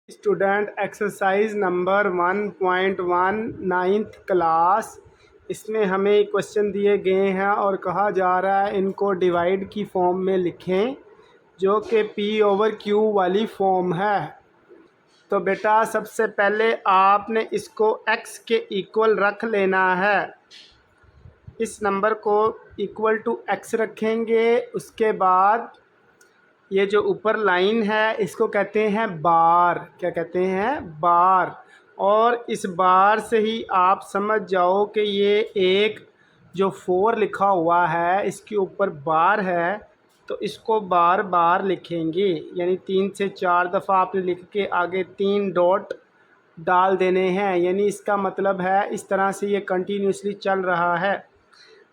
Student exercise number 1.1 ninth class. इसमें हमें question दिए गए हैं और कहा जा रहा है इनको डिवाइड की फॉर्म में लिखें, जो कि P/Q वाली फॉर्म है। तो बेटा सबसे पहले आपने इसको x के इक्वल रख लेना है। इस नंबर को इक्वल टू x रखेंगे। उसके बाद ये जो ऊपर लाइन है इसको कहते हैं बार। क्या कहते हैं? बार। और इस बार से ही आप समझ जाओ कि ये एक जो 4 लिखा हुआ है इसके ऊपर बार है, तो इसको बार बार लिखेंगे, यानी 3 से 4 दफ़ा आपने लिख के आगे 3 डॉट डाल देने हैं। यानी इसका मतलब है इस तरह से ये कंटिन्यूसली चल रहा है।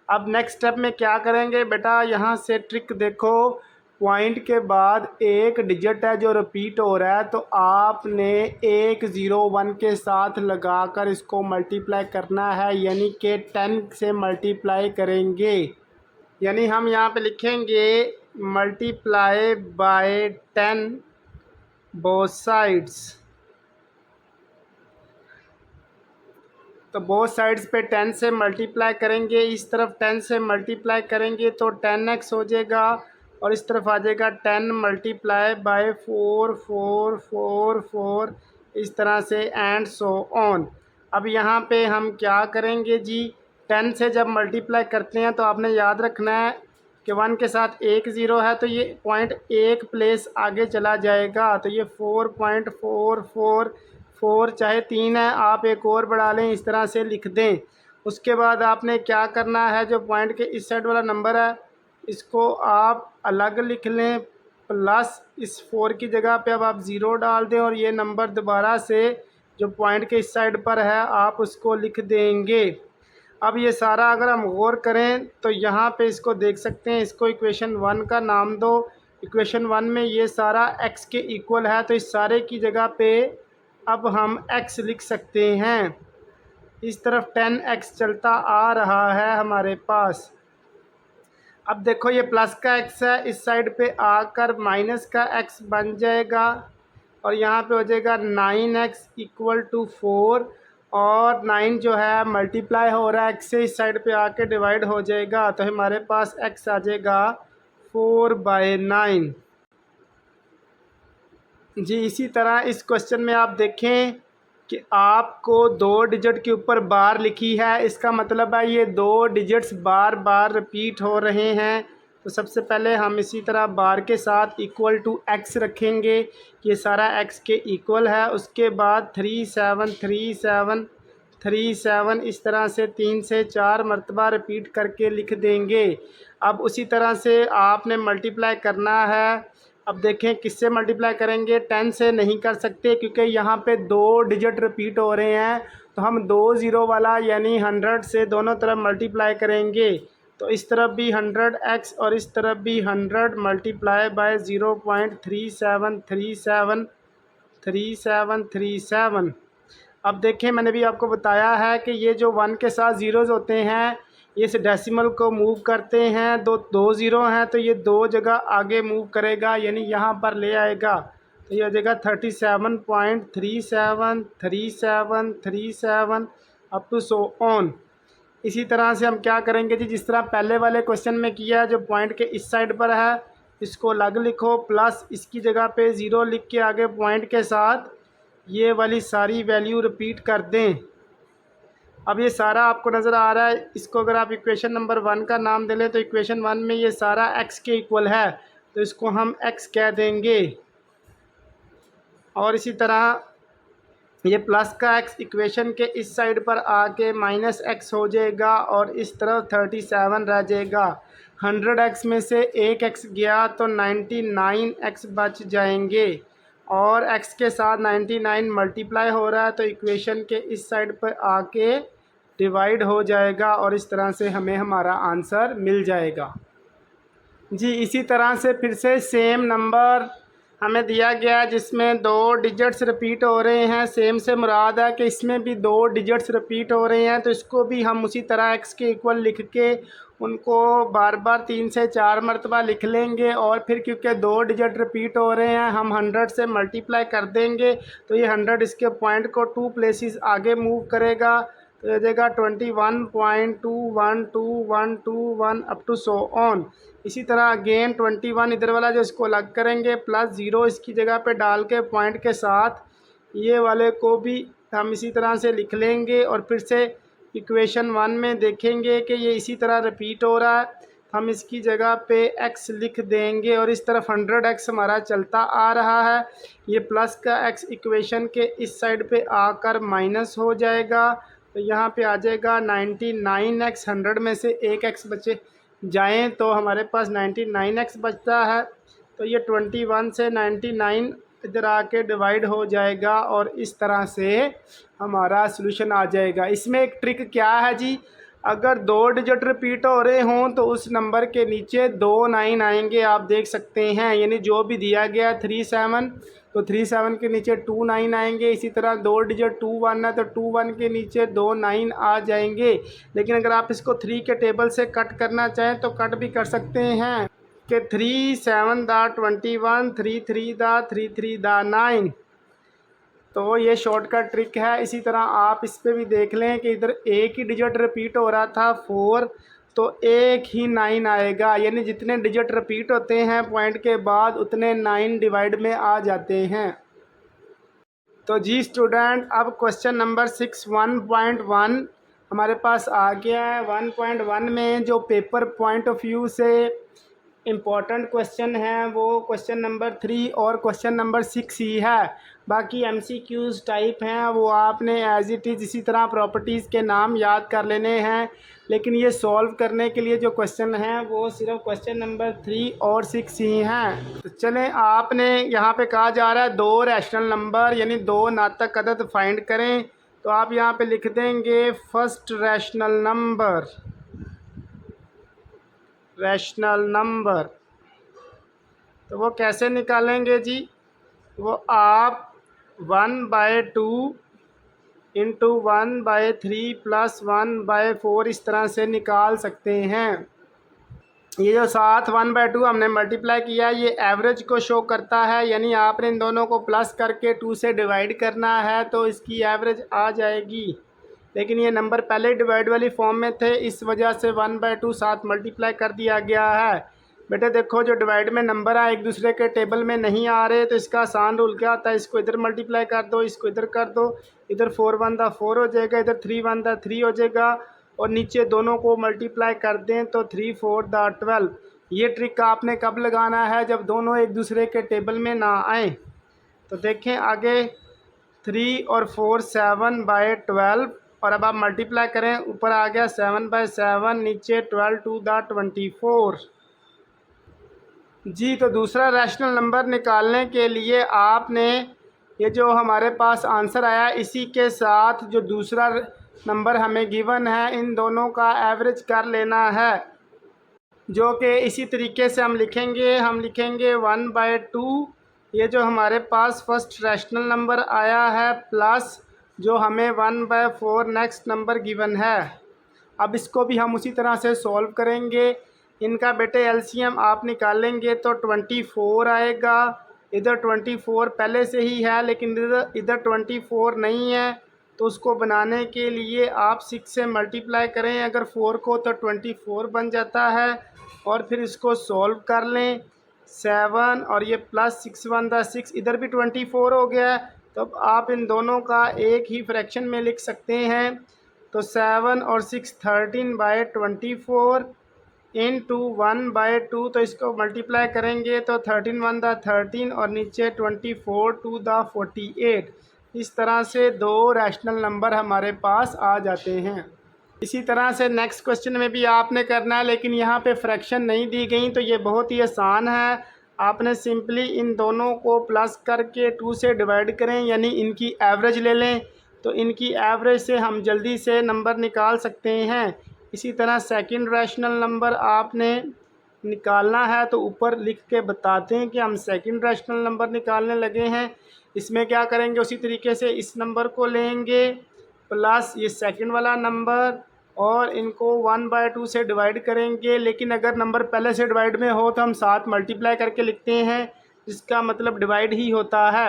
अब नेक्स्ट स्टेप में क्या करेंगे बेटा, यहाँ से ट्रिक देखो। पॉइंट के बाद एक डिजिट है जो रिपीट हो रहा है, तो आपने 1 0 1 के साथ लगाकर इसको मल्टीप्लाई करना है, यानी कि 10 से मल्टीप्लाई करेंगे। यानी हम यहाँ पे लिखेंगे मल्टीप्लाई बाय 10 बोथ साइड्स। तो बोथ साइड्स पे 10 से मल्टीप्लाई करेंगे। इस तरफ 10 से मल्टीप्लाई करेंगे तो 10x हो जाएगा, और इस तरफ आ जाएगा 10 मल्टीप्लाई बाय 4 4 4 4, इस तरह से एंड सो ऑन। अब यहाँ पे हम क्या करेंगे जी, 10 से जब मल्टीप्लाई करते हैं तो आपने याद रखना है कि 1 के साथ 1 0 है, तो ये पॉइंट एक प्लेस आगे चला जाएगा। तो ये 4.44 चाहे 3 है, आप एक और बढ़ा लें, इस तरह से लिख दें। उसके बाद आपने क्या करना है, जो पॉइंट के इस साइड वाला नंबर है इसको आप अलग लिख लें, प्लस इस 4 की जगह पे अब आप 0 डाल दें, और ये नंबर दोबारा से जो पॉइंट के इस साइड पर है आप उसको लिख देंगे। अब ये सारा अगर हम गौर करें तो यहाँ पे इसको देख सकते हैं, इसको इक्वेशन 1 का नाम दो। इक्वेशन 1 में ये सारा x के इक्वल है, तो इस सारे की जगह पे अब हम x लिख सकते हैं। इस तरफ 10x चलता आ रहा है हमारे पास। अब देखो ये प्लस का x है, इस साइड पे आकर माइनस का x बन जाएगा, और यहाँ पे हो जाएगा 9x इक्वल टू 4, और 9 जो है मल्टीप्लाई हो रहा है x से, इस साइड पे आके डिवाइड हो जाएगा, तो हमारे पास x आ जाएगा 4/9। जी इसी तरह इस क्वेश्चन में आप देखें कि आपको 2 डिजिट के ऊपर बार लिखी है, इसका मतलब है ये 2 डिजिट्स बार बार रिपीट हो रहे हैं। तो सबसे पहले हम इसी तरह बार के साथ इक्वल टू x रखेंगे, ये सारा x के इक्वल है। उसके बाद 3 7 3 7 3 7, इस तरह से 3 से 4 मरतबा रिपीट करके लिख देंगे। अब उसी तरह से आपने मल्टीप्लाई करना है। अब देखें किससे मल्टीप्लाई करेंगे, 10 से नहीं कर सकते क्योंकि यहाँ पे 2 डिजिट रिपीट हो रहे हैं, तो हम 2 0 वाला यानी 100 से दोनों तरफ मल्टीप्लाई करेंगे। तो इस तरफ भी 100x और इस तरफ भी 100 मल्टीप्लाई बाय 0.37373737। अब देखें मैंने भी आपको बताया है कि ये जो 1 के साथ ज़ीरोज़ होते हैं, ये इस डेसिमल को मूव करते हैं, दो ज़ीरो हैं तो ये 2 जगह आगे मूव करेगा, यानी यहाँ पर ले आएगा, तो ये हो जाएगा 37.373737 अप टू सो ऑन। इसी तरह से हम क्या करेंगे जी, जिस तरह पहले वाले क्वेश्चन में किया है, जो पॉइंट के इस साइड पर है इसको अलग लिखो, प्लस इसकी जगह पे 0 लिख के आगे पॉइंट के साथ ये वाली सारी वैल्यू रिपीट कर दें। अब ये सारा आपको नज़र आ रहा है, इसको अगर आप इक्वेशन नंबर 1 का नाम दे लें तो इक्वेशन 1 में ये सारा x के इक्वल है, तो इसको हम x कह देंगे। और इसी तरह ये प्लस का x इक्वेशन के इस साइड पर आके माइनस x हो जाएगा, और इस तरफ 37 रह जाएगा। 100x में से एक x गया तो 99x बच जाएंगे, और x के साथ 99 मल्टीप्लाई हो रहा है, तो इक्वेशन के इस साइड पर आके डिवाइड हो जाएगा, और इस तरह से हमें हमारा आंसर मिल जाएगा। जी इसी तरह से फिर से सेम नंबर हमें दिया गया है जिसमें 2 डिजिट्स रिपीट हो रहे हैं। सेम से मुराद है कि इसमें भी 2 डिजिट्स रिपीट हो रहे हैं, तो इसको भी हम उसी तरह x के इक्वल लिख के उनको बार बार 3 से 4 मरतबा लिख लेंगे और फिर क्योंकि 2 डिजिट रिपीट हो रहे हैं हम 100 से मल्टीप्लाई कर देंगे तो ये 100 इसके पॉइंट को 2 प्लेसेस आगे मूव करेगा। तो ये देगा 21.212121 अप टू सो ऑन। इसी तरह अगेन 21 इधर वाला जो इसको अलग करेंगे प्लस 0 इसकी जगह पे डाल के पॉइंट के साथ ये वाले को भी हम इसी तरह से लिख लेंगे और फिर से इक्वेशन 1 में देखेंगे कि ये इसी तरह रिपीट हो रहा है। हम इसकी जगह पे x लिख देंगे और इस तरफ 100x हमारा चलता आ रहा है। ये प्लस का x इक्वेशन के इस साइड पे आकर माइनस हो जाएगा तो यहाँ पे आ जाएगा 99x। 100 में से एक x बचे जाएं तो हमारे पास 99x बचता है। तो ये 21 से 99 इधर आके डिवाइड हो जाएगा और इस तरह से हमारा सॉल्यूशन आ जाएगा। इसमें एक ट्रिक क्या है जी, अगर 2 डिजिट रिपीट हो रहे हों तो उस नंबर के नीचे 2 9 आएंगे, आप देख सकते हैं। यानी जो भी दिया गया 37 तो 37 के नीचे 2 9 आएंगे। इसी तरह 2 डिजिट 2 1 है तो 2 1 के नीचे 2 9 आ जाएंगे। लेकिन अगर आप इसको 3 के टेबल से कट करना चाहें तो कट भी कर सकते हैं कि 3 7 दा 21 3 3 दा 3 3 दा 9। तो ये शॉर्टकट ट्रिक है। इसी तरह आप इस पर भी देख लें कि इधर एक ही डिजिट रिपीट हो रहा था 4 तो एक ही 9 आएगा। यानी जितने डिजिट रिपीट होते हैं पॉइंट के बाद उतने 9 डिवाइड में आ जाते हैं। तो जी स्टूडेंट अब क्वेश्चन नंबर 6 1.1 हमारे पास आ गया है। 1.1 में जो पेपर पॉइंट ऑफ व्यू से इम्पॉर्टेंट क्वेश्चन है वो क्वेश्चन नंबर 3 और क्वेश्चन नंबर 6 ही है। बाकी MCQs टाइप हैं वो आपने एज इट इज़ इसी तरह प्रॉपर्टीज़ के नाम याद कर लेने हैं। लेकिन ये सॉल्व करने के लिए जो क्वेश्चन हैं वो सिर्फ क्वेश्चन नंबर 3 और 6 ही हैं। तो चलें, आपने यहाँ पे कहा जा रहा है 2 रैशनल नंबर यानी 2 नातक अदद फाइंड करें। तो आप यहाँ पे लिख देंगे फर्स्ट रैशनल नंबर। तो वो कैसे निकालेंगे जी, वो आप 1/2 इंटू 1/3 प्लस 1/4 इस तरह से निकाल सकते हैं। ये जो साथ 1/2 हमने मल्टीप्लाई किया ये एवरेज को शो करता है। यानी आपने इन दोनों को प्लस करके 2 से डिवाइड करना है तो इसकी एवरेज आ जाएगी। लेकिन ये नंबर पहले डिवाइड वाली फॉर्म में थे, इस वजह से 1/2 साथ मल्टीप्लाई कर दिया गया है। बेटे देखो जो डिवाइड में नंबर है एक दूसरे के टेबल में नहीं आ रहे तो इसका आसान रूल क्या होता है, इसको इधर मल्टीप्लाई कर दो, इसको इधर कर दो। इधर 4 1 दा 4 हो जाएगा, इधर 3 1 दा 3 हो जाएगा और नीचे दोनों को मल्टीप्लाई कर दें तो 3 4 दा 12। ये ट्रिक आपने कब लगाना है, जब दोनों एक दूसरे के टेबल में ना आए। तो देखें आगे 3 और 4 7/12 और अब आप मल्टीप्लाई करें, ऊपर आ गया 7/7 नीचे 12 2 दा 24। जी तो दूसरा रैशनल नंबर निकालने के लिए आपने ये जो हमारे पास आंसर आया इसी के साथ जो दूसरा नंबर हमें गिवन है इन दोनों का एवरेज कर लेना है, जो कि इसी तरीके से हम लिखेंगे 1/2 ये जो हमारे पास फर्स्ट रैशनल नंबर आया है प्लस जो हमें 1/4 नेक्स्ट नंबर गिवन है। अब इसको भी हम उसी तरह से सॉल्व करेंगे। इनका बेटे एलसीएम आप निकालेंगे तो 24 आएगा। इधर 24 पहले से ही है लेकिन इधर 24 नहीं है तो उसको बनाने के लिए आप 6 से मल्टीप्लाई करें अगर 4 को तो 24 बन जाता है और फिर इसको सॉल्व कर लें 7 और ये प्लस 6 1 दा 6 इधर भी 24 हो गया। तो अब आप इन दोनों का एक ही फ्रैक्शन में लिख सकते हैं। तो 7 और 6 13/24 इंटू 1/2 तो इसको मल्टीप्लाई करेंगे तो 13 1 दा 13 और नीचे 24 2 दा 48। इस तरह से 2 रैशनल नंबर हमारे पास आ जाते हैं। इसी तरह से नेक्स्ट क्वेश्चन में भी आपने करना है लेकिन यहाँ पे फ्रैक्शन नहीं दी गई तो ये बहुत ही आसान है। आपने सिंपली इन दोनों को प्लस करके 2 से डिवाइड करें यानी इनकी एवरेज ले लें तो इनकी एवरेज से हम जल्दी से नंबर निकाल सकते हैं। इसी तरह सेकंड रैशनल नंबर आपने निकालना है तो ऊपर लिख के बताते हैं कि हम सेकंड रैशनल नंबर निकालने लगे हैं। इसमें क्या करेंगे, उसी तरीके से इस नंबर को लेंगे प्लस ये सेकंड वाला नंबर और इनको 1/2 से डिवाइड करेंगे। लेकिन अगर नंबर पहले से डिवाइड में हो तो हम साथ मल्टीप्लाई करके लिखते हैं, जिसका मतलब डिवाइड ही होता है।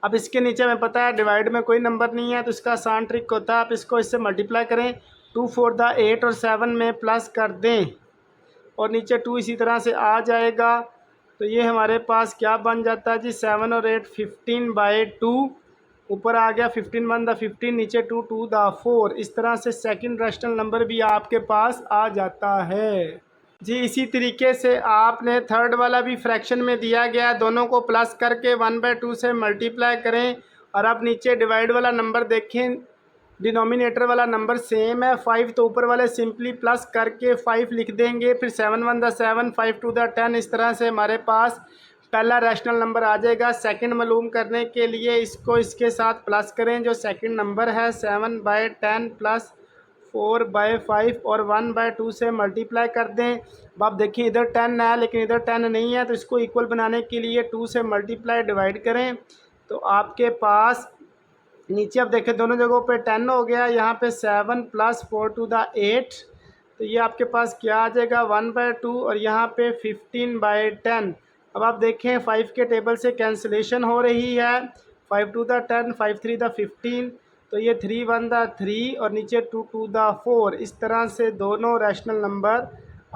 अब इसके नीचे हमें पता है डिवाइड में कोई नंबर नहीं है, तो इसका आसान ट्रिक होता है, आप इसको इससे मल्टीप्लाई करें, 2 4 द 8 और 7 में प्लस कर दें और नीचे 2 इसी तरह से आ जाएगा। तो ये हमारे पास क्या बन जाता है जी, 7 और 8 15/2, ऊपर आ गया 15 1 द 15, नीचे 2 2 द 4। इस तरह से सेकंड रैशनल नंबर भी आपके पास आ जाता है जी। इसी तरीके से आपने थर्ड वाला भी फ्रैक्शन में दिया गया, दोनों को प्लस करके 1/2 से मल्टीप्लाई करें। और अब नीचे डिवाइड वाला नंबर देखें, डिनोमिनेटर वाला नंबर सेम है 5, तो ऊपर वाले सिंपली प्लस करके 5 लिख देंगे, फिर 7 1 द 7, 5 2 द 10। इस तरह से हमारे पास पहला रैशनल नंबर आ जाएगा। सेकंड मालूम करने के लिए इसको इसके साथ प्लस करें, जो सेकंड नंबर है 7/10 प्लस 4/5 और 1/2 से मल्टीप्लाई कर दें। अब आप देखिए इधर 10 है लेकिन इधर 10 नहीं है, तो इसको इक्वल बनाने के लिए 2 से मल्टीप्लाई डिवाइड करें, तो आपके पास नीचे आप देखें दोनों जगहों पे 10 हो गया, यहाँ पे 7 प्लस 4 टू द 8, तो ये आपके पास क्या आ जाएगा 1/2 और यहाँ पे 15/10। अब आप देखें 5 के टेबल से कैंसिलेशन हो रही है, 5 2 द 10, 5 3 द 15, तो ये 3 1 द 3 और नीचे 2 2 द 4। इस तरह से दोनों रैशनल नंबर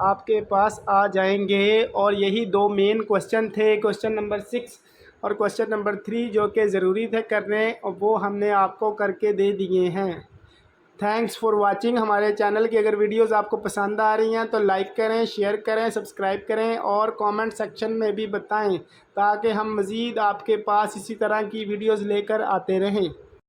आपके पास आ जाएंगे। और यही दो मेन क्वेश्चन थे, क्वेश्चन नंबर 6 और क्वेश्चन नंबर 3, जो कि ज़रूरी थे करने, और वो हमने आपको करके दे दिए हैं। Thanks for watching. हमारे चैनल की अगर वीडियोस आपको पसंद आ रही हैं तो लाइक करें, शेयर करें, सब्सक्राइब करें और कमेंट सेक्शन में भी बताएं, ताकि हम मज़ीद आपके पास इसी तरह की वीडियोस लेकर आते रहें।